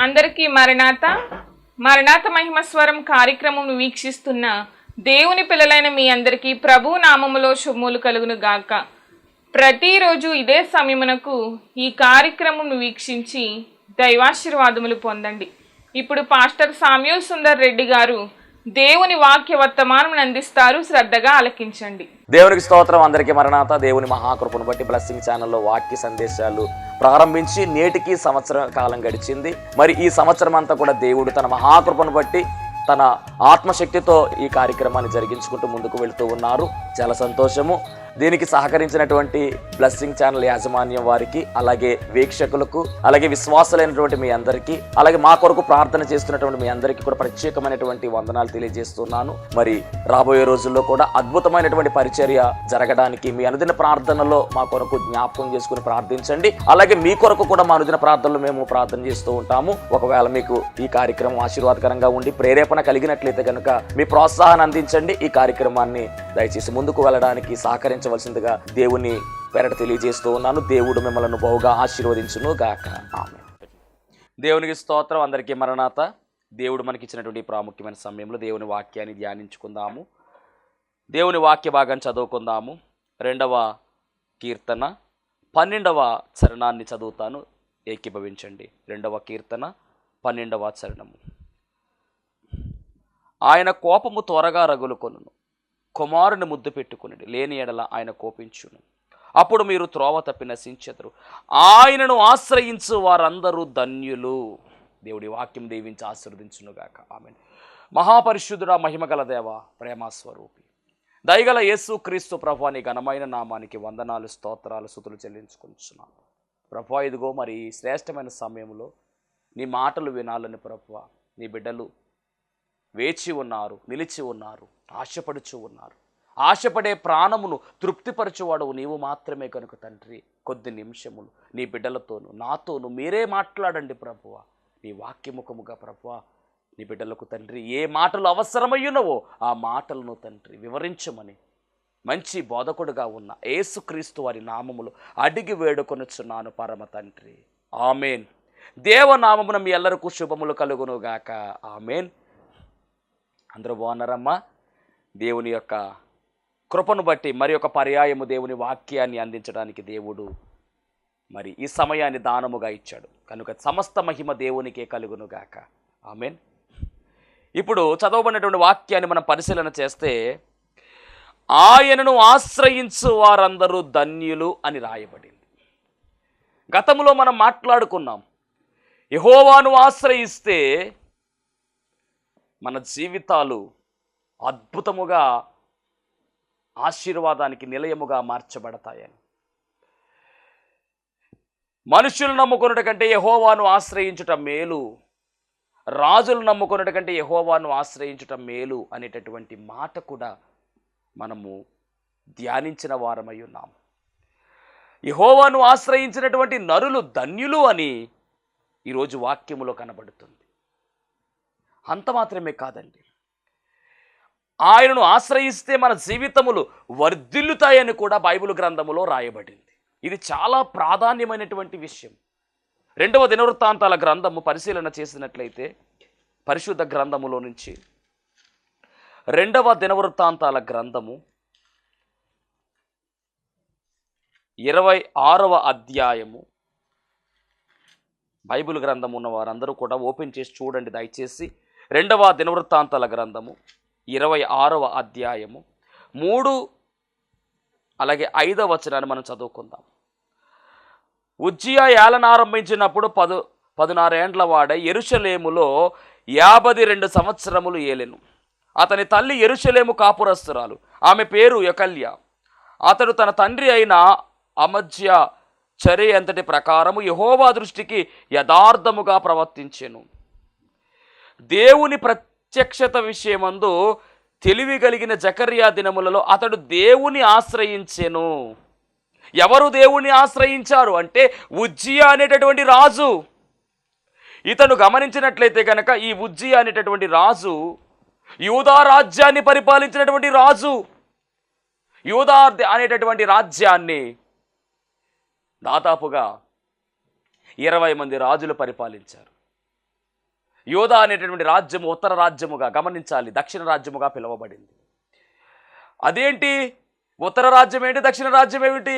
అందరికీ మరణాత మరణాత మహిమస్వరం కార్యక్రమం వీక్షిస్తున్న దేవుని పిల్లలైన మీ అందరికీ ప్రభు నామములో శుభములు కలుగును గాక. ప్రతిరోజు ఇదే సమయమునకు ఈ కార్యక్రమం వీక్షించి దైవాశీర్వాదములు పొందండి. ఇప్పుడు పాస్టర్ సామ్యూల్ సుందర్ రెడ్డి గారు దేవుని వాక్య వర్తమానం అందిస్తారు. శ్రద్ధగా ఆలకించండి. దేవునికి స్తోత్రం. అందరికీ మరణాత. దేవుని మహాకృపను బట్టి బ్లెస్సింగ్ ఛానల్లో వాక్య సందేశాలు ప్రారంభించి నేటికి సంవత్సరం కాలం గడిచింది. మరి ఈ సంవత్సరం అంతా కూడా దేవుడు తన మహాకృపను బట్టి తన ఆత్మశక్తితో ఈ కార్యక్రమాన్ని జరిగించుకుంటూ ముందుకు వెళుతూ ఉన్నారు. చాలా సంతోషము. దీనికి సహకరించినటువంటి బ్లెస్సింగ్ ఛానల్ యాజమాన్యం వారికి, అలాగే వీక్షకులకు, అలాగే విశ్వాసులైనటువంటి మీ అందరికీ, అలాగే మా కొరకు ప్రార్థన చేస్తున్నటువంటి మీ అందరికీ కూడా ప్రత్యేకమైనటువంటి వందనాలు తెలియజేస్తున్నాను. మరి రాబోయే రోజుల్లో కూడా అద్భుతమైనటువంటి పరిచర్య జరగడానికి మీ అనుదిన ప్రార్థనలో మా కొరకు జ్ఞాపకం చేసుకుని ప్రార్థించండి. అలాగే మీ కొరకు కూడా మా అనుదిన ప్రార్థనలు మేము ప్రార్థన చేస్తూ ఉంటాము. ఒకవేళ మీకు ఈ కార్యక్రమం ఆశీర్వాదకరంగా ఉండి ప్రేరేపణ కలిగినట్లయితే కనుక మీ ప్రోత్సాహాన్ని అందించండి. ఈ కార్యక్రమాన్ని దయచేసి ముందుకు వెళ్ళడానికి సహకరించవలసిందిగా దేవుని పేరట తెలియజేస్తూ ఉన్నాను. దేవుడు మిమ్మల్ని బహుగా ఆశీర్వదించును గాక. ఆమేన్. దేవునికి స్తోత్రం. అందరికీ మరణాత. దేవుడు మనకిచ్చినటువంటి ప్రాముఖ్యమైన సమయంలో దేవుని వాక్యాన్ని ధ్యానించుకుందాము. దేవుని వాక్య భాగాన్ని చదువుకుందాము. 2వ కీర్తన 12వ చరణాన్ని చదువుతాను, ఏకీభవించండి. 2వ కీర్తన 12వ చరణము. ఆయన కోపము త్వరగా రగులుకొనును, కుమారుని ముద్దు పెట్టుకుని లేని ఎడల ఆయన కోపించును. అప్పుడు మీరు త్రోవ తప్పి నశించెదరు. ఆయనను ఆశ్రయించు వారందరూ ధన్యులు. దేవుడి వాక్యం దీవించి ఆశీర్వదించునుగాక. ఆమేన్. మహాపరిశుద్ధుడా, మహిమగల దేవ, ప్రేమస్వరూపి, దయగల యేసు క్రీస్తు ప్రభువా, నీ ఘనమైన నామానికి వందనాలు, స్తోత్రాలు, స్తుతులు చెల్లించుకుంటున్నాను. ప్రభువా, ఇదిగో మరి శ్రేష్టమైన సమయంలో నీ మాటలు వినాలని ప్రభువా నీ బిడ్డలు వేచి ఉన్నారు, నిలిచి ఉన్నారు, ఆశపడుచు ఉన్నారు. ఆశపడే ప్రాణమును తృప్తిపరచువాడు నీవు మాత్రమే కనుక తండ్రి, కొద్ది నిమిషములు నీ బిడ్డలతోనూ నాతోనూ మీరే మాట్లాడండి ప్రభువా. నీ వాక్యముఖముగా ప్రభువా నీ బిడ్డలకు తండ్రి ఏ మాటలు అవసరమయ్యున్నవో ఆ మాటలను తండ్రి వివరించమని మంచి బోధకుడుగా ఉన్న యేసుక్రీస్తు వారి నామములు అడిగి వేడుకొనుచున్నాను పరమ తండ్రి. ఆమేన్. దేవనామమున మీ ఎల్లరికూ శుభములు కలుగునుగాక. ఆమేన్. అందరూ బాగున్నారమ్మా? దేవుని యొక్క కృపను బట్టి మరి ఒక పర్యాయము దేవుని వాక్యాన్ని అందించడానికి దేవుడు మరి ఈ సమయాన్ని దానముగా ఇచ్చాడు కనుక సమస్త మహిమ దేవునికే కలుగునుగాక. ఆమేన్. ఇప్పుడు చదవబడినటువంటి వాక్యాన్ని మనం పరిశీలన చేస్తే ఆయనను ఆశ్రయించు వారందరూ ధన్యులు అని రాయబడింది. గతంలో మనం మాట్లాడుకున్నాం, యెహోవాను ఆశ్రయిస్తే మన జీవితాలు అద్భుతముగా ఆశీర్వాదానికి నిలయముగా మార్చబడతాయని. మనుషులు నమ్ముకొనుట కంటే యెహోవాను ఆశ్రయించుట మేలు, రాజులు నమ్ముకొనుట కంటే యెహోవాను ఆశ్రయించుట మేలు అనేటటువంటి మాట కూడా మనము ధ్యానించిన వారమై ఉన్నాము. యెహోవాను ఆశ్రయించినటువంటి నరులు ధన్యులు అని ఈరోజు వాక్యములో కనబడుతుంది. అంత మాత్రమే కాదండి, ఆయనను ఆశ్రయిస్తే మన జీవితములు వర్ధిల్లుతాయని కూడా బైబిల్ గ్రంథములో రాయబడింది. ఇది చాలా ప్రాధాన్యమైనటువంటి విషయం. 2వ దినవృత్తాంతాల గ్రంథము పరిశీలన చేసినట్లయితే పరిశుద్ధ గ్రంథములో నుంచి 2వ దినవృత్తాంతాల గ్రంథము 26వ అధ్యాయము. బైబిల్ గ్రంథం ఉన్న వారందరూ కూడా ఓపెన్ చేసి చూడండి దయచేసి. 2వ దినవృత్తాంతాల గ్రంథము 26వ అధ్యాయము 3 అలాగే 5వ వచనాన్ని మనం చదువుకుందాం. ఉజ్జియా ఏలన ఆరంభించినప్పుడు 16 ఏండ్ల వాడై యెరూషలేములో 52 సంవత్సరములు ఏలెను. అతని తల్లి యెరూషలేము కాపురస్తురాలు, ఆమె పేరు యెకల్య. అతడు తన తండ్రి అయిన అమజ్య చర్య అంతటి ప్రకారము యెహోవా దృష్టికి యథార్థముగా ప్రవర్తించెను. దేవుని ప్రత్యక్షత విషయమందు తెలివి కలిగిన జకర్యా దినములలో అతడు దేవుని ఆశ్రయించెను. ఎవరు దేవుని ఆశ్రయించారు అంటే ఉజ్జియా అనేటటువంటి రాజు. ఇతను గమనించినట్లయితే కనుక ఈ ఉజ్జియా అనేటటువంటి రాజు యూదా రాజ్యాన్ని పరిపాలించినటువంటి రాజు. యూదా అనేటటువంటి రాజ్యాన్ని దాదాపుగా 20 మంది రాజులు పరిపాలించారు. యోధా అనేటటువంటి రాజ్యము ఉత్తర రాజ్యముగా, గమనించాలి, దక్షిణ రాజ్యముగా పిలువబడింది. అదేంటి ఉత్తర రాజ్యం ఏంటి, దక్షిణ రాజ్యం ఏమిటి,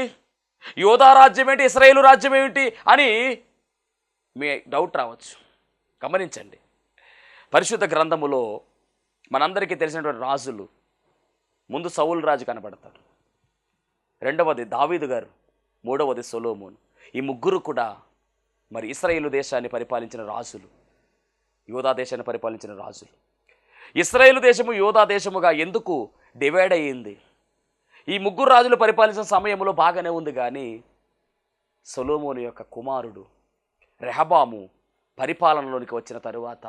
యోధా రాజ్యం ఏంటి, ఇశ్రాయేలు రాజ్యం ఏమిటి అని మీ డౌట్ రావచ్చు. గమనించండి, పరిశుద్ధ గ్రంథములో మనందరికీ తెలిసినటువంటి రాజులు, ముందు సౌలు రాజు కనబడతాడు, రెండవది దావీదు గారు, మూడవది సొలొమోను. ఈ ముగ్గురు కూడా మరి ఇశ్రాయేలు దేశాన్ని పరిపాలించిన రాజులు, యోధా దేశాన్ని పరిపాలించిన రాజులు. ఇశ్రాయేలు దేశము యోధా దేశముగా ఎందుకు డివైడ్ అయ్యింది? ఈ ముగ్గురు రాజులు పరిపాలించిన సమయంలో బాగానే ఉంది, కానీ సొలొమోను యొక్క కుమారుడు రెహబాము పరిపాలనలోనికి వచ్చిన తరువాత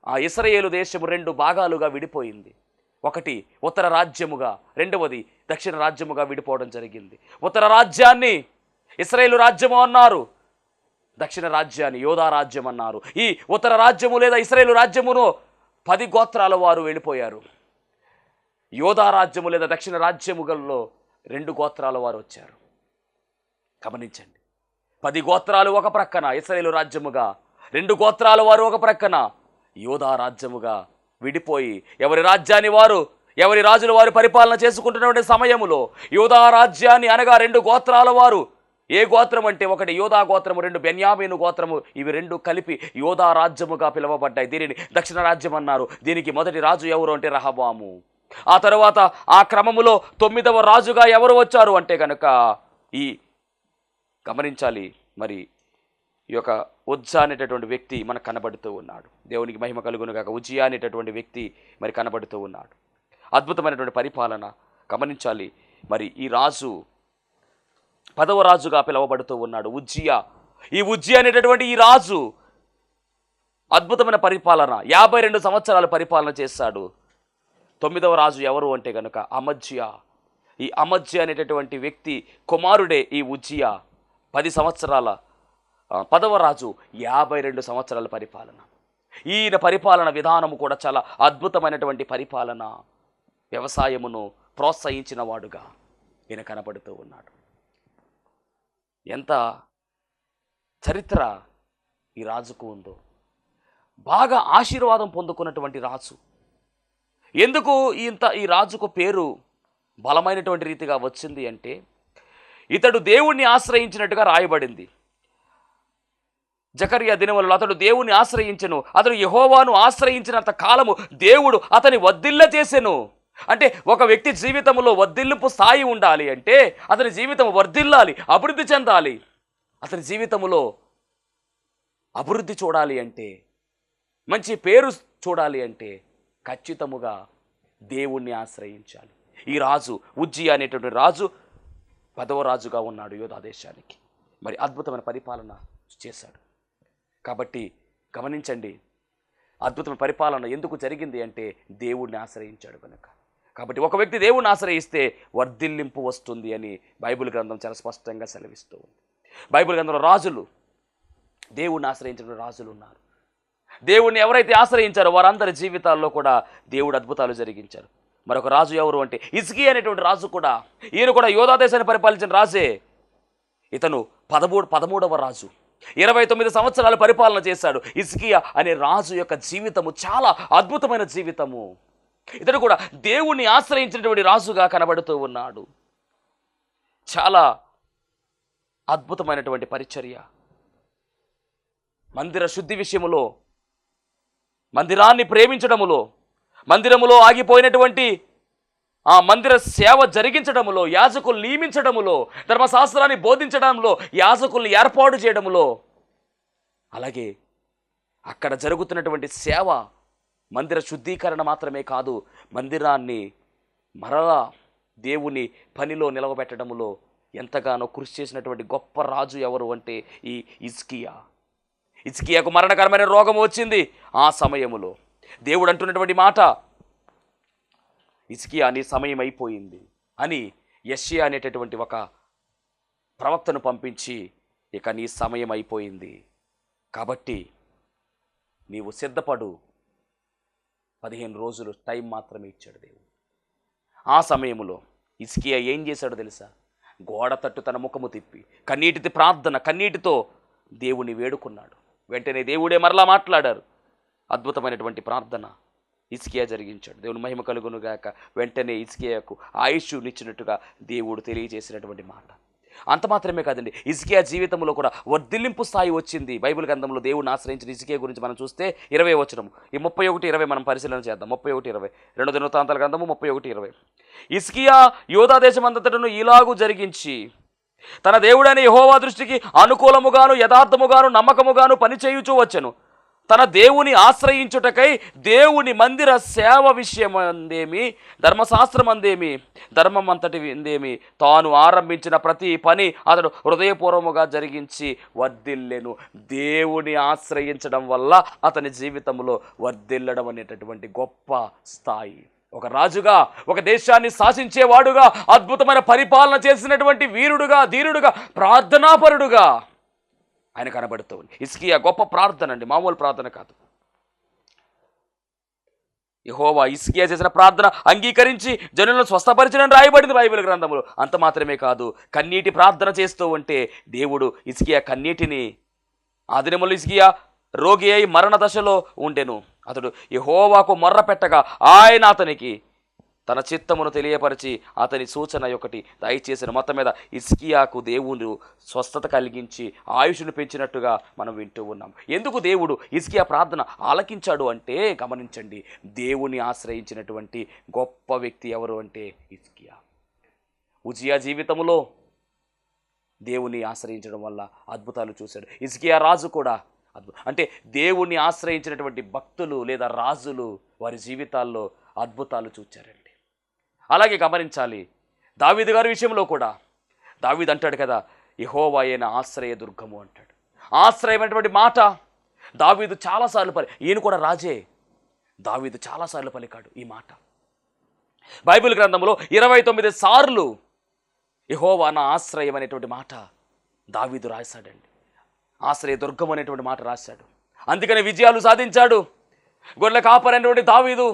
ఆ ఇశ్రాయేలు దేశము రెండు భాగాలుగా విడిపోయింది. ఒకటి ఉత్తర రాజ్యముగా, రెండవది దక్షిణ రాజ్యముగా విడిపోవడం జరిగింది. ఉత్తర రాజ్యాన్ని ఇశ్రాయేలు రాజ్యము అన్నారు, దక్షిణ రాజ్యాన్ని యోధా రాజ్యం అన్నారు. ఈ ఉత్తర రాజ్యము లేదా ఇశ్రాయేలు రాజ్యమును 10 గోత్రాల వారు వెళ్ళిపోయారు. యోధా రాజ్యము లేదా దక్షిణ రాజ్యములలో 2 గోత్రాల వారు వచ్చారు. గమనించండి, 10 గోత్రాలు ఒక ప్రక్కన ఇశ్రాయేలు రాజ్యముగా, 2 గోత్రాల వారు ఒక ప్రక్కన యోధా రాజ్యముగా విడిపోయి ఎవరి రాజ్యాన్ని వారు, ఎవరి రాజుల వారు పరిపాలన చేసుకుంటున్నటువంటి సమయములో యోధా రాజ్యాన్ని అనగా 2 గోత్రాల వారు, ఏ గోత్రం అంటే ఒకటి యోధా గోత్రము, 2 బెన్యామీను గోత్రము, ఇవి 2 కలిపి యోధా రాజ్యముగా పిలువబడ్డాయి. దీనిని దక్షిణ రాజ్యం అన్నారు. దీనికి మొదటి రాజు ఎవరు అంటే రెహబాము. ఆ తర్వాత ఆ క్రమములో 9వ రాజుగా ఎవరు వచ్చారు అంటే కనుక ఈ గమనించాలి, మరి ఈ యొక్క ఉజ్జా అనేటటువంటి వ్యక్తి మనకు కనబడుతూ ఉన్నాడు. దేవునికి మహిమ కలుగును గాక. ఉజ్జియా అనేటటువంటి వ్యక్తి మరి కనబడుతూ ఉన్నాడు. అద్భుతమైనటువంటి పరిపాలన. గమనించాలి, మరి ఈ రాజు 10వ రాజుగా పిలువబడుతూ ఉన్నాడు ఉజ్జియా. ఈ ఉజ్జియా అనేటటువంటి ఈ రాజు అద్భుతమైన పరిపాలన, 52 సంవత్సరాలు పరిపాలన చేశాడు. 9వ రాజు ఎవరు అంటే కనుక అమజ్యా. ఈ అమజ్యా అనేటటువంటి వ్యక్తి కుమారుడే ఈ ఉజ్జియా. 10 సంవత్సరాల 10వ రాజు 52 సంవత్సరాల పరిపాలన. ఈయన పరిపాలన విధానము కూడా చాలా అద్భుతమైనటువంటి పరిపాలన. వ్యవసాయమును ప్రోత్సహించిన వాడుగా ఈయన కనబడుతూ ఉన్నాడు. ఎంత చరిత్ర ఈ రాజుకు ఉందో. బాగా ఆశీర్వాదం పొందుకున్నటువంటి రాజు. ఎందుకు ఈ రాజుకు పేరు బలమైనటువంటి రీతిగా వచ్చింది అంటే ఇతడు దేవుణ్ణి ఆశ్రయించినట్టుగా రాయబడింది. జకర్యా దినములలో అతడు దేవుణ్ణి ఆశ్రయించెను, అతడు యెహోవాను ఆశ్రయించినంత కాలము దేవుడు అతని వర్ధిల్ల చేసెను. అంటే ఒక వ్యక్తి జీవితంలో వర్ధిల్లింపు స్థాయి ఉండాలి అంటే అతని జీవితం వర్ధిల్లాలి, అభివృద్ధి చెందాలి. అతని జీవితంలో అభివృద్ధి చూడాలి అంటే, మంచి పేరు చూడాలి అంటే ఖచ్చితముగా దేవుణ్ణి ఆశ్రయించాలి. ఈ రాజు ఉజ్జియా అనేటువంటి రాజు 10వ రాజుగా ఉన్నాడు యోధా దేశానికి. మరి అద్భుతమైన పరిపాలన చేశాడు. కాబట్టి గమనించండి, అద్భుతమైన పరిపాలన ఎందుకు జరిగింది అంటే దేవుణ్ణి ఆశ్రయించాడు కనుక. కాబట్టి ఒక వ్యక్తి దేవుణ్ణి ఆశ్రయిస్తే వర్ధిల్లింపు వస్తుంది అని బైబిల్ గ్రంథం చాలా స్పష్టంగా సెలవిస్తూ ఉంది. బైబిల్ గ్రంథంలో రాజులు, దేవుణ్ణి ఆశ్రయించిన రాజులు ఉన్నారు. దేవుణ్ణి ఎవరైతే ఆశ్రయించారో వారందరి జీవితాల్లో కూడా దేవుడు అద్భుతాలు జరిగించారు. మరొక రాజు ఎవరు అంటే హిజ్కియా అనేటువంటి రాజు కూడా. ఈయన కూడా యోధా దేశాన్ని పరిపాలించిన రాజే. ఇతను 13వ రాజు, 29 సంవత్సరాలు పరిపాలన చేశాడు. హిజ్కియా అనే రాజు యొక్క జీవితము చాలా అద్భుతమైన జీవితము. ఇతడు కూడా దేవుణ్ణి ఆశ్రయించినటువంటి రాజుగా కనబడుతూ ఉన్నాడు. చాలా అద్భుతమైనటువంటి పరిచర్య. మందిర శుద్ధి విషయములో, మందిరాన్ని ప్రేమించడములో, మందిరములో ఆగిపోయినటువంటి ఆ మందిర సేవ జరిగించడములో, యాజకులు నియమించడములో, ధర్మశాస్త్రాన్ని బోధించడంలో, యాజకుల్ని ఏర్పాటు చేయడములో, అలాగే అక్కడ జరుగుతున్నటువంటి సేవ మందిర శుద్ధీకరణ మాత్రమే కాదు, మందిరాన్ని మరలా దేవుని పనిలో నిలవబెట్టడములో ఎంతగానో కృషి చేసినటువంటి గొప్ప రాజు ఎవరు అంటే ఈ హిజ్కియా. హిజ్కియాకు మరణకరమైన రోగం వచ్చింది. ఆ సమయములో దేవుడు అంటున్నటువంటి మాట, హిజ్కియా నీ సమయం అయిపోయింది అని యెషయా అనేటటువంటి ఒక ప్రవక్తను పంపించి, ఇక నీ సమయం అయిపోయింది కాబట్టి నీవు సిద్ధపడు, 15 రోజులు టైం మాత్రమే ఇచ్చాడు దేవుడు. ఆ సమయంలో హిజ్కియా ఏం చేశాడో తెలుసా? గోడ తట్టు తన ముఖము తిప్పి కన్నీటితో దేవుని వేడుకున్నాడు. వెంటనే దేవుడే మరలా మాట్లాడారు, అద్భుతమైనటువంటి ప్రార్థన హిజ్కియా జరిగించాడు. దేవుని మహిమ కలుగును గాక. వెంటనే హిజ్కియాకు ఆయుష్నిచ్చినట్టుగా దేవుడు తెలియజేసినటువంటి మాట. అంత మాత్రమే కాదండి, హిజ్కియా జీవితంలో కూడా వర్ధిల్లింపు స్థాయి వచ్చింది. బైబిల్ గ్రంథంలో దేవుడిని ఆశ్రయించిన హిజ్కియా గురించి మనం చూస్తే 20 వచనం, ఈ 31-20 మనం పరిశీలన చేద్దాం. 31-20 2 దినవృత్తాంతాల గ్రంథము 31-20. హిజ్కియా యూదా దేశమంతటను ఇలాగు జరిగించి తన దేవుడైన యెహోవా దృష్టికి అనుకూలముగాను యథార్థముగాను నమ్మకముగాను పనిచేయుచూ వచ్చెను. తన దేవుని ఆశ్రయించుటకై దేవుని మందిర సేవ విషయం అందేమి, ధర్మశాస్త్రం అందేమి, ధర్మం అంతటి అందేమి, తాను ఆరంభించిన ప్రతి పని అతడు హృదయపూర్వముగా జరిగించి వర్ధిల్లెను. దేవుని ఆశ్రయించడం వల్ల అతని జీవితంలో వర్ధిల్లడం అనేటటువంటి గొప్ప స్థాయి. ఒక రాజుగా, ఒక దేశాన్ని శాసించేవాడుగా, అద్భుతమైన పరిపాలన చేసినటువంటి వీరుడుగా, ధీరుడుగా, ప్రార్థనాపరుడుగా ఆయన కనబడుతూ ఉంది. హిజ్కియా గొప్ప ప్రార్థన అండి, మామూలు ప్రార్థన కాదు. యెహోవా హిజ్కియా చేసిన ప్రార్థన అంగీకరించి జనులను స్వస్థపరిచినని రాయబడింది బైబిల్ గ్రంథంలో. అంత మాత్రమే కాదు, కన్నీటి ప్రార్థన చేస్తూ ఉంటే దేవుడు హిజ్కియా కన్నీటిని, ఆ దినములో హిజ్కియా రోగి అయి మరణ దశలో ఉండెను. అతడు యెహోవాకు మొర్ర పెట్టగా ఆయన అతనికి తన చిత్తమును తెలియపరిచి అతని సూచన ఒకటి దయచేసిన. మొత్తం మీద హిజ్కియాకు దేవుడు స్వస్థత కలిగించి ఆయుష్ను పెంచినట్టుగా మనం వింటూ ఉన్నాం. ఎందుకు దేవుడు హిజ్కియా ప్రార్థన ఆలకించాడు అంటే, గమనించండి, దేవుని ఆశ్రయించినటువంటి గొప్ప వ్యక్తి ఎవరు అంటే హిజ్కియా. ఉజియా జీవితంలో దేవుని ఆశ్రయించడం వల్ల అద్భుతాలు చూశాడు. హిజ్కియా రాజు కూడా అంటే దేవుణ్ణి ఆశ్రయించినటువంటి భక్తులు లేదా రాజులు వారి జీవితాల్లో అద్భుతాలు చూచారండి. అలాగే గమనించాలి, దావీదు గారి విషయంలో కూడా దావీదు అంటాడు కదా, యెహోవాయే నా ఆశ్రయ దుర్గము అంటాడు. ఆశ్రయమైనటువంటి మాట దావీదు చాలాసార్లు ఈయన కూడా రాజే, దావీదు చాలాసార్లు పలికాడు ఈ మాట. బైబిల్ గ్రంథంలో 29 సార్లు యెహోవా నా ఆశ్రయం అనేటువంటి మాట దావీదు రాశాడండి. ఆశ్రయ దుర్గం అనేటువంటి మాట రాశాడు. అందుకనే విజయాలు సాధించాడు. గొర్రెల కాపరైనటువంటి దావీదు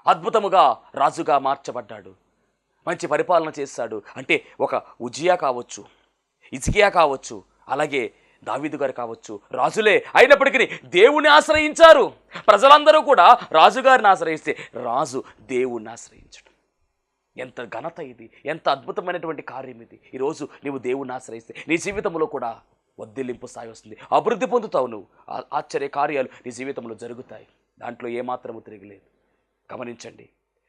అద్భుతముగా రాజుగా మార్చబడ్డాడు, మంచి పరిపాలన చేశాడు. అంటే ఒక ఉజియా కావచ్చు, హిజ్కియా కావచ్చు, అలాగే దావీదు గారు కావచ్చు, రాజులే అయినప్పటికీ దేవుణ్ణి ఆశ్రయించారు. ప్రజలందరూ కూడా రాజుగారిని ఆశ్రయిస్తే రాజు దేవుణ్ణి ఆశ్రయించడం ఎంత ఘనత ఇది, ఎంత అద్భుతమైనటువంటి కార్యం ఇది. ఈరోజు నీవు దేవుణ్ణి ఆశ్రయిస్తే నీ జీవితంలో కూడా వర్ధిల్లింపు స్థాయి వస్తుంది, అభివృద్ధి పొందుతావు. నువ్వు ఆశ్చర్య కార్యాలు నీ జీవితంలో జరుగుతాయి, దాంట్లో ఏమాత్రము తిరగలేదు. గమనించండి,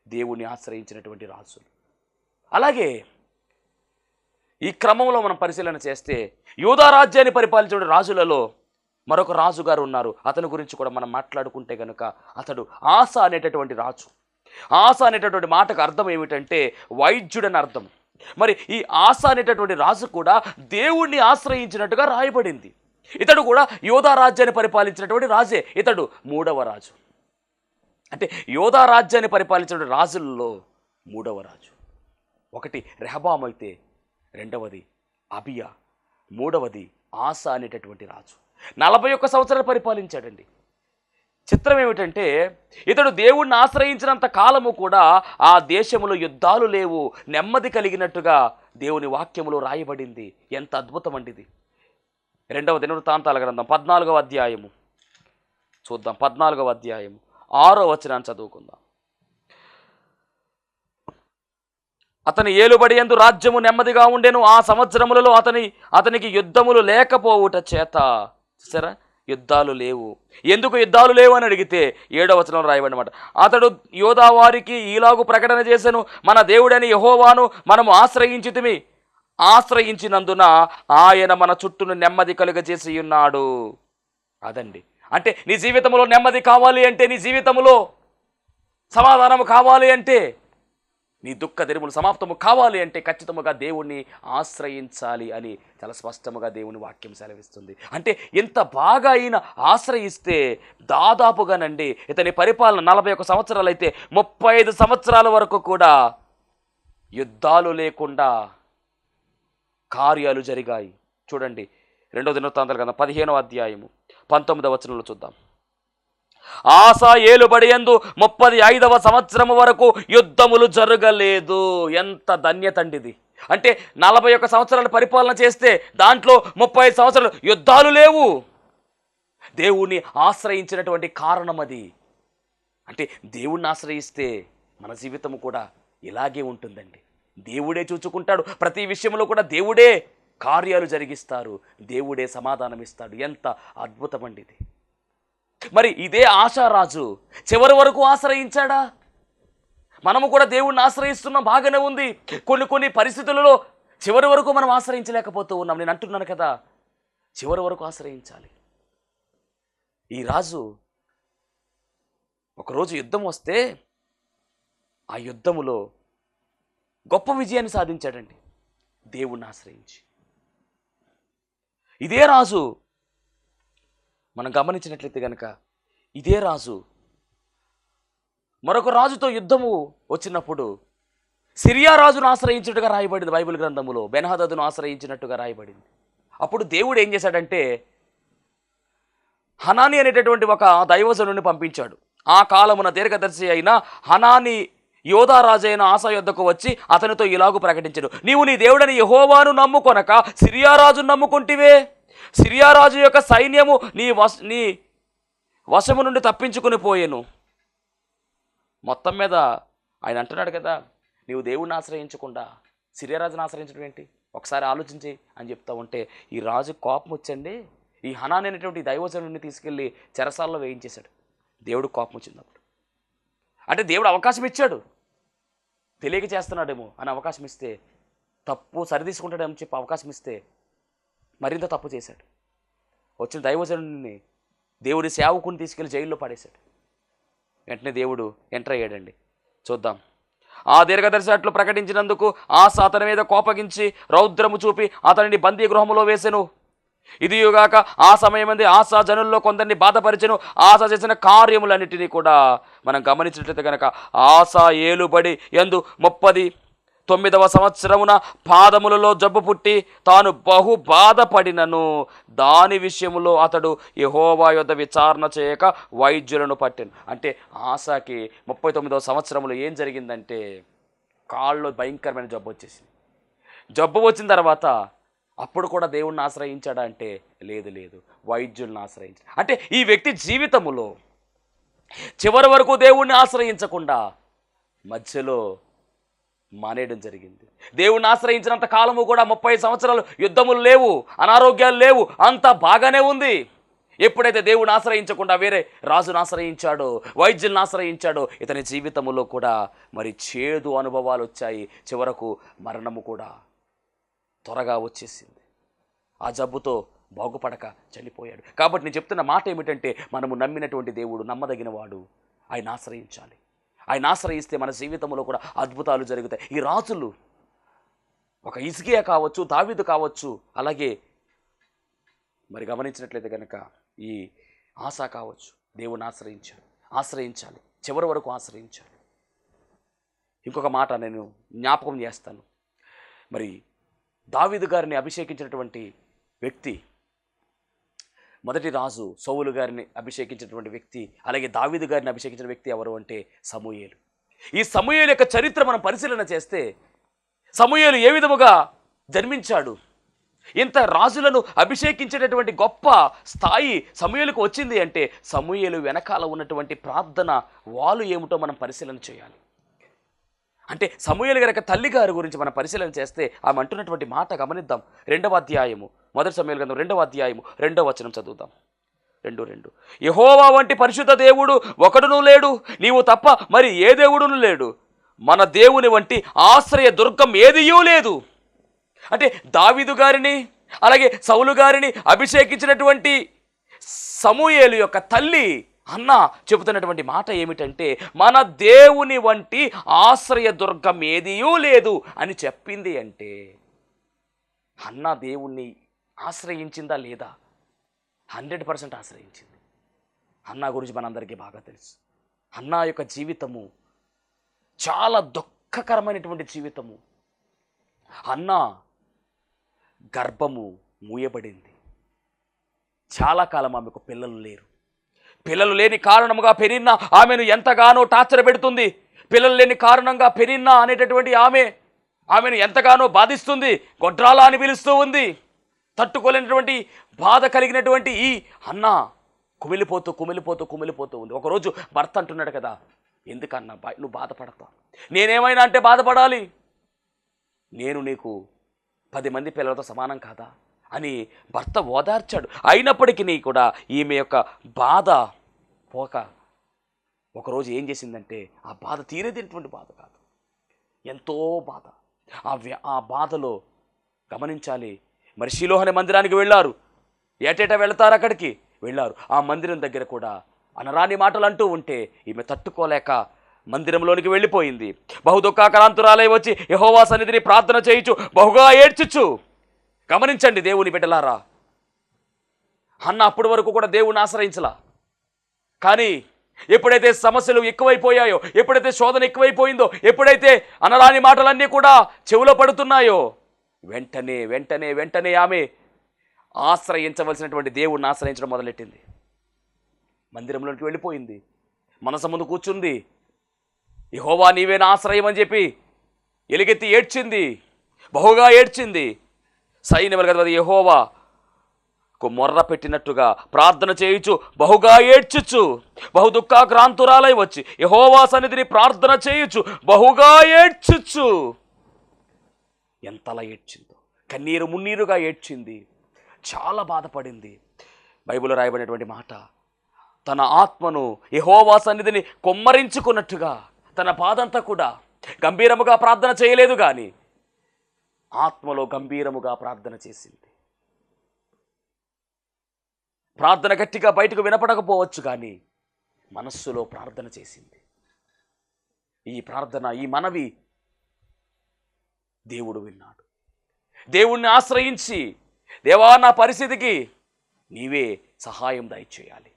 దేవుణ్ణి ఆశ్రయించినటువంటి రాజులు. అలాగే ఈ క్రమంలో మనం పరిశీలన చేస్తే యూదా రాజ్యాన్ని పరిపాలించిన రాజులలో మరొక రాజుగారు ఉన్నారు. అతని గురించి కూడా మనం మాట్లాడుకుంటే కనుక అతడు ఆస అనేటటువంటి రాజు. ఆస అనేటటువంటి మాటకు అర్థం ఏమిటంటే వైద్యుడని అర్థం. మరి ఈ ఆస అనేటటువంటి రాజు కూడా దేవుణ్ణి ఆశ్రయించినట్టుగా రాయబడింది. ఇతడు కూడా యోధా రాజ్యాన్ని పరిపాలించినటువంటి రాజే. ఇతడు 3వ రాజు. అంటే యోధా రాజ్యాన్ని పరిపాలించిన రాజుల్లో 3వ రాజు. ఒకటి రెహబాము అయితే, 2వది అబియా, 3వది ఆస అనేటటువంటి రాజు. 41 సంవత్సరాలు పరిపాలించాడండి. చిత్రం ఏమిటంటే ఇతడు దేవుణ్ణి ఆశ్రయించినంత కాలము కూడా ఆ దేశంలో యుద్ధాలు లేవు, నెమ్మది కలిగినట్టుగా దేవుని వాక్యములో రాయబడింది. ఎంత అద్భుతం అండి ఇది. 2వ దినవృత్తాంతాల గ్రంథం 14వ అధ్యాయము చూద్దాం. 14వ అధ్యాయము 6వ వచనాన్ని చదువుకుందాం. అతని ఏలుబడి యందు రాజ్యము నెమ్మదిగా ఉండెను. ఆ సంవత్సరములలో అతనికి యుద్ధములు లేకపోవుట చేత, చూసారా, యుద్ధాలు లేవు. ఎందుకు యుద్ధాలు లేవు అని అడిగితే 7వ వచనంలో రాయబడినమాట. అతడు యోధా వారికి ఈలాగు ప్రకటన చేసెను, మన దేవుడని యెహోవాను మనము ఆశ్రయించితిమి, ఆశ్రయించినందున ఆయన మన చుట్టూను నెమ్మది కలుగజేసి ఉన్నాడు. అదండి, అంటే నీ జీవితంలో నెమ్మది కావాలి అంటే, నీ జీవితంలో సమాధానము కావాలి అంటే, నీ దుఃఖ దినములు సమాప్తము కావాలి అంటే ఖచ్చితంగా దేవుణ్ణి ఆశ్రయించాలి అని చాలా స్పష్టముగా దేవుని వాక్యం సెలవిస్తుంది. అంటే ఎంత బాగా అయినా ఆశ్రయిస్తే దాదాపుగానండి ఇతని పరిపాలన 41 సంవత్సరాలు అయితే 35 సంవత్సరాల వరకు కూడా యుద్ధాలు లేకుండా కార్యాలు జరిగాయి. చూడండి 2వ దినవృత్తాంతాల గ్రంథం 15వ అధ్యాయము 19వ వచనంలో చూద్దాం. ఆసా ఏలుబడి యందు 35వ సంవత్సరము వరకు యుద్ధములు జరగలేదు. ఎంత ధన్యత అండి ఇది. అంటే 41 సంవత్సరాలు పరిపాలన చేస్తే దాంట్లో 35 సంవత్సరాలు యుద్ధాలు లేవు. దేవుణ్ణి ఆశ్రయించినటువంటి కారణం అది. అంటే దేవుణ్ణి ఆశ్రయిస్తే మన జీవితం కూడా ఇలాగే ఉంటుందండి. దేవుడే చూచుకుంటాడు, ప్రతి విషయంలో కూడా దేవుడే కార్యాలు జరిగిస్తారు, దేవుడే సమాధానం ఇస్తాడు. ఎంత అద్భుతమండి ఇది. మరి ఇదే ఆశారాజు చివరి వరకు ఆశ్రయించాడా? మనము కూడా దేవుణ్ణి ఆశ్రయిస్తున్నాం, బాగానే ఉంది. కొన్ని పరిస్థితులలో చివరి వరకు మనం ఆశ్రయించలేకపోతూ ఉన్నాం. నేను అంటున్నాను కదా, చివరి వరకు ఆశ్రయించాలి. ఈ రాజు ఒకరోజు యుద్ధం వస్తే ఆ యుద్ధములో గొప్ప విజయాన్ని సాధించాడండి దేవుణ్ణి ఆశ్రయించి. ఇదే రాజు మనం గమనించినట్లయితే కనుక ఇదే రాజు మరొక రాజుతో యుద్ధము వచ్చినప్పుడు సిరియా రాజును ఆశ్రయించినట్టుగా రాయబడింది బైబిల్ గ్రంథములో. బెన్హదదును ఆశ్రయించినట్టుగా రాయబడింది. అప్పుడు దేవుడు ఏం చేశాడంటే హనాని అనేటటువంటి ఒక దైవజనుని పంపించాడు. ఆ కాలమున దీర్ఘదర్శి అయిన హనాని యోధారాజు అయిన ఆసా యొద్దకు వచ్చి అతనితో ఇలాగు ప్రకటించాడు, నీవు నీ దేవుడని యెహోవాను నమ్ముకొనక సిరియా రాజును నమ్ముకుంటివే. సిరియా రాజు యొక్క సైన్యము నీ వశము నుండి తప్పించుకుని పోయెను. మొత్తం మీద ఆయన అంటున్నాడు కదా, నీవు దేవుడిని ఆశ్రయించకుండా సిరియా రాజును ఆశ్రయించడం ఏంటి, ఒకసారి ఆలోచించి అని చెప్తా ఉంటే ఈ రాజు కోపం వచ్చండి. ఈ హనాని అనేటువంటి దైవజనుడిని తీసుకెళ్ళి చెరసాలలో వేయించేశాడు. దేవుడు కోపం వచ్చింది అప్పుడు. అంటే దేవుడు అవకాశం ఇచ్చాడు, తెలియక చేస్తున్నాడేమో అని అవకాశం ఇస్తే, తప్పు సరిదీసుకుంటాడేమో చెప్పి అవకాశం ఇస్తే మరింత తప్పు చేశాడు. వచ్చిన దైవజనుడిని దేవుడి సేవకుని తీసుకెళ్లి జైల్లో పడేశాడు. వెంటనే దేవుడు ఎంటర్ అయ్యాడండి. చూద్దాం. ఆ దీర్ఘదర్శి అట్లు ప్రకటించినందుకు ఆస అతని మీద కోపగించి రౌద్రము చూపి అతనిని బందీ గృహములో వేసెను. ఇదియుగాక ఆ సమయమంది ఆస జనుల్లో కొందరిని బాధపరిచెను. ఆస చేసిన కార్యములన్నిటినీ కూడా మనం గమనించినట్లయితే కనుక ఆస ఏలుబడి యందు 39వ సంవత్సరమున పాదములలో జబ్బు పుట్టి తాను బహు బాధపడినను దాని విషయములో అతడు యెహోవా యొద్ద విచారణ చేయక వైద్యులను పట్టెను. అంటే ఆసాకి 39వ సంవత్సరంలో ఏం జరిగిందంటే కాళ్ళలో భయంకరమైన జబ్బు వచ్చేసింది. జబ్బు వచ్చిన తర్వాత అప్పుడు కూడా దేవుణ్ణి ఆశ్రయించాడా అంటే లేదు, వైద్యులను ఆశ్రయించాడు. అంటే ఈ వ్యక్తి జీవితములో చివరి వరకు దేవుణ్ణి ఆశ్రయించకుండా మధ్యలో మానేయడం జరిగింది. దేవుణ్ణి ఆశ్రయించినంత కాలము కూడా 30 సంవత్సరాలు యుద్ధములు లేవు, అనారోగ్యాలు లేవు, అంతా బాగానే ఉంది. ఎప్పుడైతే దేవుణ్ణి ఆశ్రయించకుండా వేరే రాజును ఆశ్రయించాడో, వైద్యులను ఆశ్రయించాడో, ఇతని జీవితంలో కూడా మరి చేదు అనుభవాలు వచ్చాయి. చివరకు మరణము కూడా త్వరగా వచ్చేసింది. ఆ జబ్బుతో బాగుపడక చనిపోయాడు. కాబట్టి నేను చెప్తున్న మాట ఏమిటంటే మనము నమ్మినటువంటి దేవుడు నమ్మదగిన వాడు, ఆయన ఆశ్రయించాలి. ఆయన ఆశ్రయిస్తే మన జీవితంలో కూడా అద్భుతాలు జరుగుతాయి. ఈ రాజులు ఒక హిజ్కియా కావచ్చు, దావీదు కావచ్చు, అలాగే మరి గమనించినట్లయితే కనుక ఈ ఆసా కావచ్చు, దేవుని ఆశ్రయించాలి, చివరి వరకు ఆశ్రయించాలి. ఇంకొక మాట నేను జ్ఞాపకం చేస్తాను. మరి దావీదు గారిని అభిషేకించినటువంటి వ్యక్తి, మొదటి రాజు సౌలు గారిని అభిషేకించినటువంటి వ్యక్తి, అలాగే దావీదు గారిని అభిషేకించిన వ్యక్తి ఎవరు అంటే సమూయేలు. ఈ సమూయేలు యొక్క చరిత్ర మనం పరిశీలన చేస్తే సమూయేలు ఏ విధముగా జన్మించాడు, ఇంత రాజులను అభిషేకించేటటువంటి గొప్ప స్థాయి సమూయేలుకు వచ్చింది అంటే సమూయేలు వెనకాల ఉన్నటువంటి ప్రార్థన వాళ్ళు ఏమిటో మనం పరిశీలన చేయాలి. అంటే సమూయేలు గారి యొక్క తల్లి గారి గురించి మనం పరిశీలన చేస్తే ఆమె అంటున్నటువంటి మాట గమనిద్దాం. 2వ అధ్యాయము, మొదటి సమూయేలు గ్రంథం 2వ అధ్యాయము 2వ వచనం చదువుదాం. 2:2 యెహోవా వంటి పరిశుద్ధ దేవుడు ఒకడును లేడు, నీవు తప్ప మరి ఏ దేవుడును లేడు, మన దేవుని వంటి ఆశ్రయ దుర్గం ఏదియూ లేదు. అంటే దావీదు గారిని అలాగే సౌలు గారిని అభిషేకించినటువంటి సమూయేలు యొక్క తల్లి అన్న చెబుతున్నటువంటి మాట ఏమిటంటే మన దేవుని వంటి ఆశ్రయ దుర్గం ఏదియూ లేదు అని చెప్పింది. అంటే అన్న దేవుణ్ణి ఆశ్రయించిందా లేదా? 100% ఆశ్రయించింది. అన్నా గురించి మనందరికీ బాగా తెలుసు. అన్నా యొక్క జీవితము చాలా దుఃఖకరమైనటువంటి జీవితము. అన్నా గర్భము మూయబడింది. చాలా కాలం ఆమెకు పిల్లలు లేరు. పిల్లలు లేని కారణముగా పెరిన్నా ఆమెను ఎంతగానో టార్చర్ పెడుతుంది. పిల్లలు లేని కారణంగా పెరిన్నా అనేటటువంటి ఆమెను ఎంతగానో బాధిస్తుంది. గొడ్రాలా అని పిలుస్తూ ఉంది. తట్టుకోలేనటువంటి బాధ కలిగినటువంటి ఈ అన్న కుమిలిపోతూ కుమిలిపోతూ కుమిలిపోతూ ఉంది. ఒకరోజు భర్త అంటున్నాడు కదా, ఎందుకన్నా నువ్వు బాధపడతావు, నేనేమైనా అంటే బాధపడాలి, నేను నీకు 10 మంది పిల్లలతో సమానం కాదా అని భర్త ఓదార్చాడు. అయినప్పటికీ కూడా ఈమె యొక్క బాధ పోక ఒకరోజు ఏం చేసిందంటే, ఆ బాధ తీరేదేటువంటి బాధ కాదు, ఎంతో బాధ. ఆ బాధలో గమనించాలి, మరి షిలోహు అనే మందిరానికి వెళ్ళారు, ఏటేటా వెళతారు, అక్కడికి వెళ్ళారు. ఆ మందిరం దగ్గర కూడా అనరాని మాటలు అంటూ ఉంటే ఈమె తట్టుకోలేక మందిరంలోనికి వెళ్ళిపోయింది. బహుదుఃఖాక్రాంతురాలై వచ్చి యెహోవా సన్నిధిని ప్రార్థన చేయుచు బహుగా ఏడ్చుచు. గమనించండి దేవుని బిడ్డలారా, అన్న అప్పటి వరకు కూడా దేవుణ్ణి ఆశ్రయించలా, కానీ ఎప్పుడైతే సమస్యలు ఎక్కువైపోయాయో, ఎప్పుడైతే శోధన ఎక్కువైపోయిందో, ఎప్పుడైతే అనరాని మాటలన్నీ కూడా చెవిలో పడుతున్నాయో, వెంటనే వెంటనే వెంటనే ఆమె ఆశ్రయించవలసినటువంటి దేవుణ్ణి ఆశ్రయించడం మొదలెట్టింది. మందిరంలోకి వెళ్ళిపోయింది, మనసు ముందు కూర్చుంది, యెహోవా నీవే నా ఆశ్రయం అని చెప్పి ఎలుగెత్తి ఏడ్చింది, బహుగా ఏడ్చింది. సైన్యముల అధిపతి యెహోవా మొర్ర పెట్టినట్టుగా ప్రార్థన చేయుచు బహుగా ఏడ్చుచు బహుదుఃఖాక్రాంతురాలై వచ్చి యెహోవా సన్నిధిని ప్రార్థన చేయుచు బహుగా ఏడ్చుచు. ఎంతలా ఏడ్చిందో, కన్నీరు మున్నీరుగా ఏడ్చింది, చాలా బాధపడింది. బైబిల్లో రాయబడినటువంటి మాట, తన ఆత్మను యెహోవా సన్నిధిని కొమ్మరించుకున్నట్టుగా తన బాధంతా కూడా గంభీరముగా ప్రార్థన చేయలేదు, కానీ ఆత్మలో గంభీరముగా ప్రార్థన చేసింది. ప్రార్థన గట్టిగా బయటకు వినపడకపోవచ్చు, కానీ మనస్సులో ప్రార్థన చేసింది. ఈ ప్రార్థన, ఈ మనవి దేవుడు విన్నాడు. దేవుణ్ణి ఆశ్రయించి, దేవా నా పరిస్థితికి నీవే సహాయం దయచేయాలి,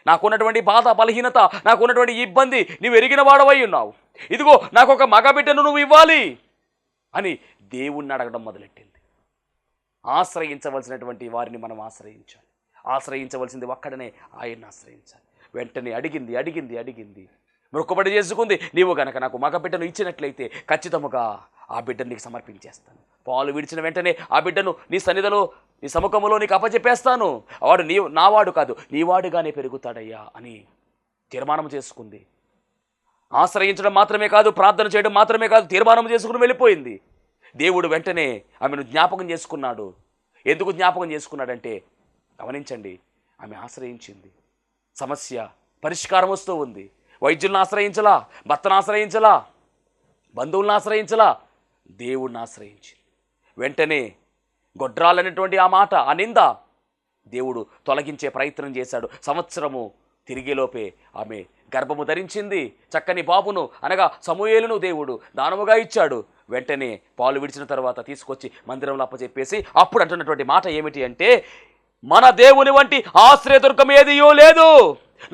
నాకున్నటువంటి బాధ బలహీనత, నాకున్నటువంటి ఇబ్బంది నీవు ఎరిగిన వాడవై ఉన్నావు, ఇదిగో నాకు ఒక మగబిడ్డను నువ్వు ఇవ్వాలి అని దేవుణ్ణి అడగడం మొదలెట్టింది. ఆశ్రయించవలసినటువంటి వారిని మనం ఆశ్రయించాలి, ఆశ్రయించవలసింది ఒక్కడనే ఆయన్ని ఆశ్రయించాలి. వెంటనే అడిగింది అడిగింది అడిగింది మొక్కుబడి చేసుకుంది, నీవు గనక నాకు మగబిడ్డను ఇచ్చినట్లయితే ఖచ్చితముగా ఆ బిడ్డను నీకు సమర్పించేస్తాను, పాలు విడిచిన వెంటనే ఆ బిడ్డను నీ సన్నిధిలో నీ సముఖములో నీకు అప్పచెప్పేస్తాను, వాడు నావాడు కాదు నీవాడుగానే పెరుగుతాడయ్యా అని తీర్మానం చేసుకుంది. ఆశ్రయించడం మాత్రమే కాదు, ప్రార్థన చేయడం మాత్రమే కాదు, తీర్మానం చేసుకుని వెళ్ళిపోయింది. దేవుడు వెంటనే ఆమెను జ్ఞాపకం చేసుకున్నాడు. ఎందుకు జ్ఞాపకం చేసుకున్నాడంటే, గమనించండి, ఆమె ఆశ్రయించింది, సమస్య పరిష్కారం వస్తూ ఉంది. వైద్యులను ఆశ్రయించలా, భర్తను ఆశ్రయించలా, బంధువులను ఆశ్రయించలా, దేవుణ్ణి ఆశ్రయించింది. వెంటనే గొడ్రాలనేటువంటి ఆ మాట, ఆ నింద దేవుడు తొలగించే ప్రయత్నం చేశాడు. సంవత్సరము తిరిగేలోపే ఆమె గర్భము ధరించింది. చక్కని బాబును అనగా సమూయేలును దేవుడు దానముగా ఇచ్చాడు. వెంటనే పాలు విడిచిన తర్వాత తీసుకొచ్చి మందిరంలో అప్పచెప్పేసి అప్పుడు అంటున్నటువంటి మాట ఏమిటి అంటే, మన దేవుని వంటి ఆశ్రయదుర్గం ఏదియో లేదు,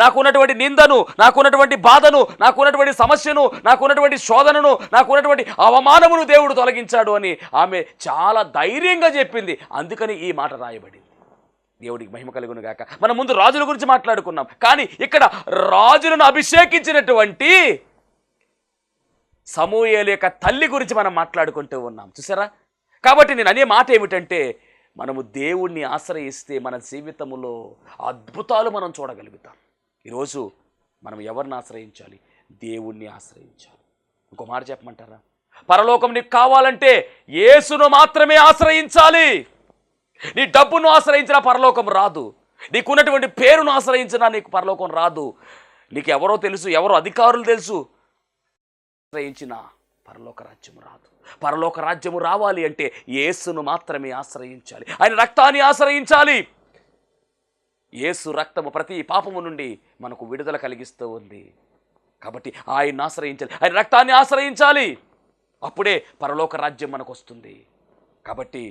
నాకున్నటువంటి నిందను, నాకున్నటువంటి బాధను, నాకున్నటువంటి సమస్యను, నాకున్నటువంటి శోధనను, నాకున్నటువంటి అవమానమును దేవుడు తొలగించాడు అని ఆమె చాలా ధైర్యంగా చెప్పింది. అందుకని ఈ మాట రాయబడింది. దేవుడికి మహిమ కలుగును గాక. మనం ముందు రాజుల గురించి మాట్లాడుకున్నాం, కానీ ఇక్కడ రాజులను అభిషేకించినటువంటి సమూయేలు యొక్క తల్లి గురించి మనం మాట్లాడుకుంటూ ఉన్నాం, చూసారా? కాబట్టి నేను అనే మాట ఏమిటంటే, మనము దేవుణ్ణి ఆశ్రయిస్తే మన జీవితంలో అద్భుతాలు మనం చూడగలుగుతాం. ఈరోజు మనం ఎవరిని ఆశ్రయించాలి? దేవుణ్ణి ఆశ్రయించాలి. ఇంకో మాట చెప్పమంటారా? పరలోకం నీకు కావాలంటే యేసును మాత్రమే ఆశ్రయించాలి. నీ డబ్బును ఆశ్రయించినా పరలోకం రాదు, నీకున్నటువంటి పేరును ఆశ్రయించినా నీకు పరలోకం రాదు, నీకు ఎవరో తెలుసు, ఎవరో అధికారులు తెలుసు, ఆశ్రయించిన పరలోక రాజ్యము రాదు. పరలోక రాజ్యము రావాలి అంటే యేసును మాత్రమే ఆశ్రయించాలి, ఆయన రక్తాన్ని ఆశ్రయించాలి. యేసు రక్తము ప్రతి పాపము నుండి మనకు విడుదల కలిగిస్తూ ఉంది. కాబట్టి ఆయన్ని ఆశ్రయించాలి, ఆయన రక్తాన్ని ఆశ్రయించాలి, అప్పుడే పరలోక రాజ్యం మనకు వస్తుంది. కాబట్టి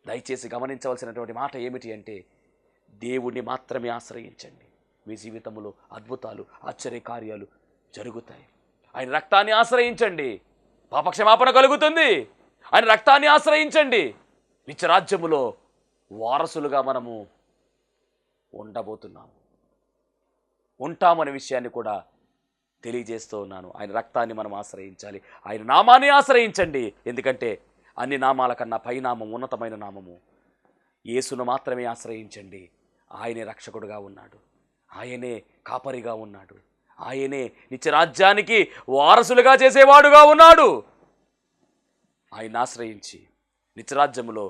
దయచేసి గమనించవలసినటువంటి మాట ఏమిటి అంటే, దేవుణ్ణి మాత్రమే ఆశ్రయించండి, మీ జీవితంలో అద్భుతాలు ఆశ్చర్యకార్యాలు జరుగుతాయి. ఆయన రక్తాన్ని ఆశ్రయించండి, పాపక్షమాపణ కలుగుతుంది. ఆయన రక్తాన్ని ఆశ్రయించండి, నిత్యరాజ్యములో వారసులుగా మనము ఉంటామనే విషయాన్ని కూడా తెలియజేస్తూ ఉన్నాను. ఆయన రక్తాన్ని మనం ఆశ్రయించాలి, ఆయన నామాన్ని ఆశ్రయించండి. ఎందుకంటే అన్ని నామాల కన్నా పైనామం ఉన్నతమైన నామము. యేసును మాత్రమే ఆశ్రయించండి, ఆయనే రక్షకుడుగా ఉన్నాడు, ఆయనే కాపరిగా ఉన్నాడు, ఆయనే నిత్యరాజ్యానికి వారసులుగా చేసేవాడుగా ఉన్నాడు. ఆయన ఆశ్రయించి నిత్యరాజ్యములో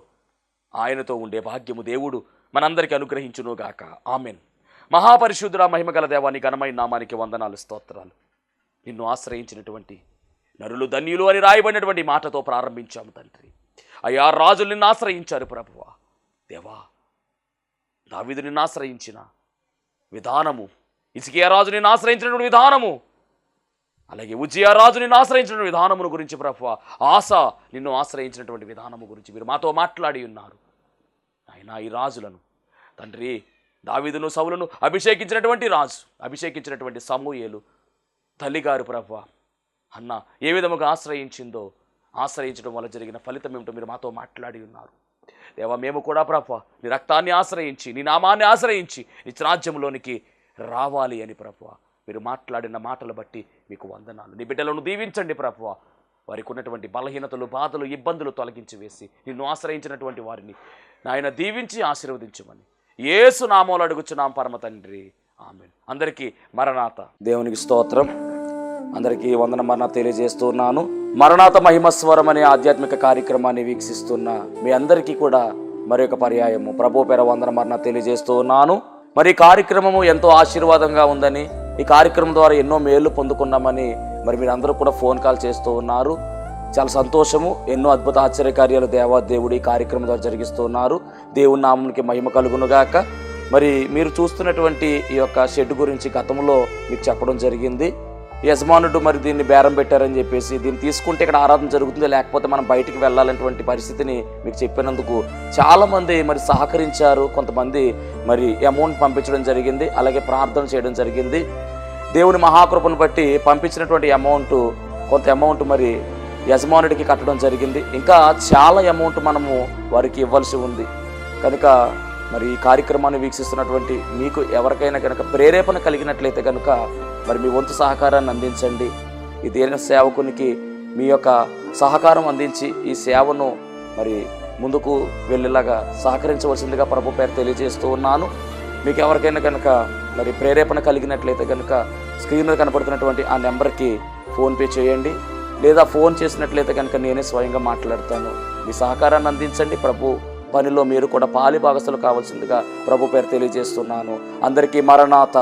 ఆయనతో ఉండే భాగ్యము దేవుడు మనందరికీ అనుగ్రహించునుగాక. ఆమెన్. మహాపరిశుద్ధుడా, మహిమగల దేవాని ఘనమైన నామానికి వందనాలు, స్తోత్రాలు. నిన్ను ఆశ్రయించినటువంటి నరులు ధన్యులు అని రాయబడినటువంటి మాటతో ప్రారంభించాము తండ్రి. అయ్యా, రాజులు నిన్ను ఆశ్రయించారు ప్రభువా. దేవా, దావీదు నిన్ను ఆశ్రయించిన విధానము, హిజ్కియా రాజు నిన్ను ఆశ్రయించినటువంటి విధానము, అలాగే ఉజ్జియా రాజు నిన్ను ఆశ్రయించినటువంటి విధానమును గురించి ప్రభువా, ఆసా నిన్ను ఆశ్రయించినటువంటి విధానము గురించి మీరు మాతో మాట్లాడి ఉన్నారు. ఆయన ఈ రాజులను తండ్రి, దావీదును సౌలును అభిషేకించినటువంటి రాజు, అభిషేకించినటువంటి సమూయేలు తల్లిగారు ప్రభువా అన్న ఏ విధముగా ఆశ్రయించిందో, ఆశ్రయించడం వల్ల జరిగిన ఫలితం ఏమిటో మీరు మాతో మాట్లాడి ఉన్నారు. దేవా, మేము కూడా ప్రభువా నీ రక్తాన్ని ఆశ్రయించి, నీ నామాన్ని ఆశ్రయించి నీ రాజ్యంలోనికి రావాలి అని ప్రభువా మీరు మాట్లాడిన మాటలు బట్టి మీకు వందనాలు. నీ బిడ్డలను దీవించండి ప్రభువా. వారికి ఉన్నటువంటి బలహీనతలు, బాధలు, ఇబ్బందులు తొలగించి వేసి నిన్ను ఆశ్రయించినటువంటి వారిని నాయన దీవించి ఆశీర్వదించమని యేసు నామములో అడుగుచున్నాం పరమ తండ్రి. ఆమేన్. అందరికీ మరణాత. దేవునికి స్తోత్రం. అందరికీ వందన మరణాత తెలియజేస్తున్నాను. మరణాత మహిమస్వరం అనే ఆధ్యాత్మిక కార్యక్రమాన్ని వీక్షిస్తున్న మీ అందరికీ కూడా మరొక పర్యాయము ప్రభు పేర వందన మరణాత తెలియజేస్తూ ఉన్నాను. మరి ఈ కార్యక్రమము ఎంతో ఆశీర్వాదంగా ఉందని, ఈ కార్యక్రమం ద్వారా ఎన్నో మేళ్లు పొందుకున్నామని మరి మీరు అందరూ కూడా ఫోన్ కాల్ చేస్తూ ఉన్నారు. చాలా సంతోషము. ఎన్నో అద్భుత ఆశ్చర్యకార్యాలు దేవాదేవుడు ఈ కార్యక్రమం ద్వారా జరిగిస్తూ ఉన్నారు. దేవుని నామమునికి మహిమ కలుగునుగాక. మరి మీరు చూస్తున్నటువంటి ఈ యొక్క షెడ్ గురించి గతంలో మీకు చెప్పడం జరిగింది. యజమానుడు మరి దీన్ని బేరం పెట్టారని చెప్పేసి, దీన్ని తీసుకుంటే ఇక్కడ ఆరాధన జరుగుతుంది, లేకపోతే మనం బయటికి వెళ్ళాలనేటువంటి పరిస్థితిని మీకు చెప్పినందుకు చాలామంది మరి సహకరించారు. కొంతమంది మరి అమౌంట్ పంపించడం జరిగింది, అలాగే ప్రార్థన చేయడం జరిగింది. దేవుని మహాకృపను బట్టి పంపించినటువంటి కొంత అమౌంట్ మరి యజమానుడికి కట్టడం జరిగింది. ఇంకా చాలా అమౌంట్ మనము వారికి ఇవ్వాల్సి ఉంది. కనుక మరి ఈ కార్యక్రమాన్ని వీక్షిస్తున్నటువంటి మీకు ఎవరికైనా కనుక ప్రేరేపణ కలిగినట్లయితే కనుక మరి మీ వంతు సహకారాన్ని అందించండి. ఈ దేని సేవకునికి మీ యొక్క సహకారం అందించి ఈ సేవను మరి ముందుకు వెళ్ళేలాగా సహకరించవలసిందిగా ప్రభు పేరు తెలియజేస్తూ ఉన్నాను. మీకు ఎవరికైనా కనుక మరి ప్రేరేపణ కలిగినట్లయితే కనుక స్క్రీన్ మీద కనపడుతున్నటువంటి ఆ నెంబర్కి ఫోన్పే చేయండి, లేదా ఫోన్ చేసినట్లయితే కనుక నేనే స్వయంగా మాట్లాడతాను. మీ సహకారాన్ని అందించండి. ప్రభు పనిలో మీరు కూడా పాలి భాగస్తులు కావాల్సిందిగా ప్రభు పేరు తెలియజేస్తున్నాను. అందరికీ మరణాత.